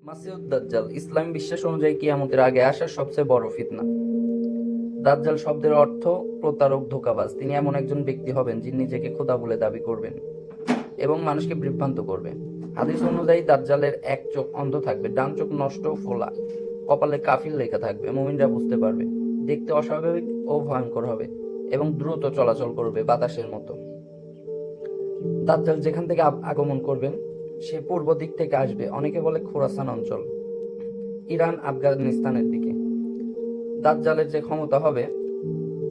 মাসিহুদ দাজ্জাল ইসলামী বিশ্বাস অনুযায়ী কিয়ামতের আগে আসা সবচেয়ে বড় ফিতনা। দাজ্জাল শব্দের অর্থ প্রতারক, ধোঁকাবাজ। তিনি এমন একজন ব্যক্তি হবেন যিনি নিজেকে খোদা বলে দাবি করবেন এবং মানুষকে বিভ্রান্ত করবে। হাদিস অনুযায়ী দাজ্জালের এক চোখ অন্ধ থাকবে, ডান চোখ নষ্ট ও ফোলা, কপালে কাফির লেখা থাকবে। মুমিনরা বুঝতে পারবে। দেখতে অস্বাভাবিক ও ভয়ঙ্কর হবে এবং দ্রুত চলাচল করবে বাতাসের মতো। দাজ্জাল যেখান থেকে আগমন করবেন সে পূর্ব দিক থেকে আসবে। অনেকে বলে খোরাসান অঞ্চল, ইরান, আফগানিস্তানের দিকে। দাজ্জালের যে ক্ষমতা হবে,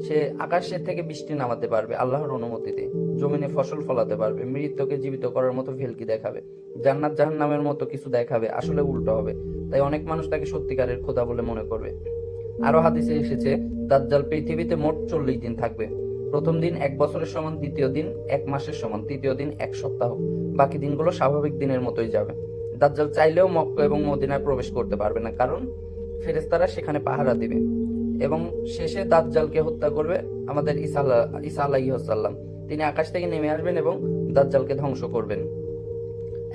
সে আকাশের থেকে বৃষ্টি নামাতে পারবে আল্লাহর অনুমতিতে, জমিনে ফসল ফলাতে পারবে, মৃতকে জীবিত করার মতো ভেলকি দেখাবে, জান্নাত জাহান্নামের মতো কিছু দেখাবে। আসলে উল্টো হবে, তাই অনেক মানুষ তাকে সত্যিকারের খোদা বলে মনে করবে। আরো হাদিসে এসেছে দাজ্জাল পৃথিবীতে মোট 40 দিন থাকবে। প্রথম দিন 1 বছরের সমান, দ্বিতীয় দিন 1 মাসের সমান, তৃতীয় দিন 1 সপ্তাহ, বাকি দিনগুলো স্বাভাবিক দিনের মতোই যাবে। দাজ্জাল চাইলেও মক্কা এবং মদিনায় প্রবেশ করতে পারবে না, কারণ ফেরেশতারা সেখানে পাহারা দিবে। এবং শেষে দাজ্জালকে হত্যা করবে আমাদের ঈসা আলাইহিস সালাম। তিনি আকাশ থেকে নেমে আসবেন এবং দাজ্জালকে ধ্বংস করবেন।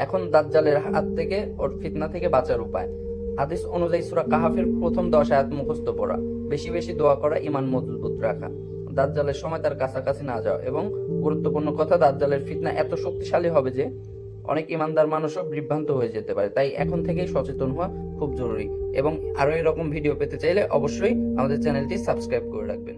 এখন দাজ্জালের হাত থেকে, ওর ফিতনা থেকে বাঁচার উপায়। হাদিস অনুযায়ী সূরা কাহাফের প্রথম 10 আয়াত মুখস্থ পড়া, বেশি বেশি দোয়া করা, ঈমান মজবুত রাখা, দাজ্জালের সময় তার কাছাকাছি না যাওয়া। এবং গুরুত্বপূর্ণ কথা, দাজ্জালের ফিতনা এত শক্তিশালী হবে যে অনেক ইমানদার মানুষও বিভ্রান্ত হয়ে যেতে পারে। তাই এখন থেকেই সচেতন হওয়া খুব জরুরি। এবং আরো এরকম ভিডিও পেতে চাইলে অবশ্যই আমাদের চ্যানেলটি সাবস্ক্রাইব করে রাখবেন।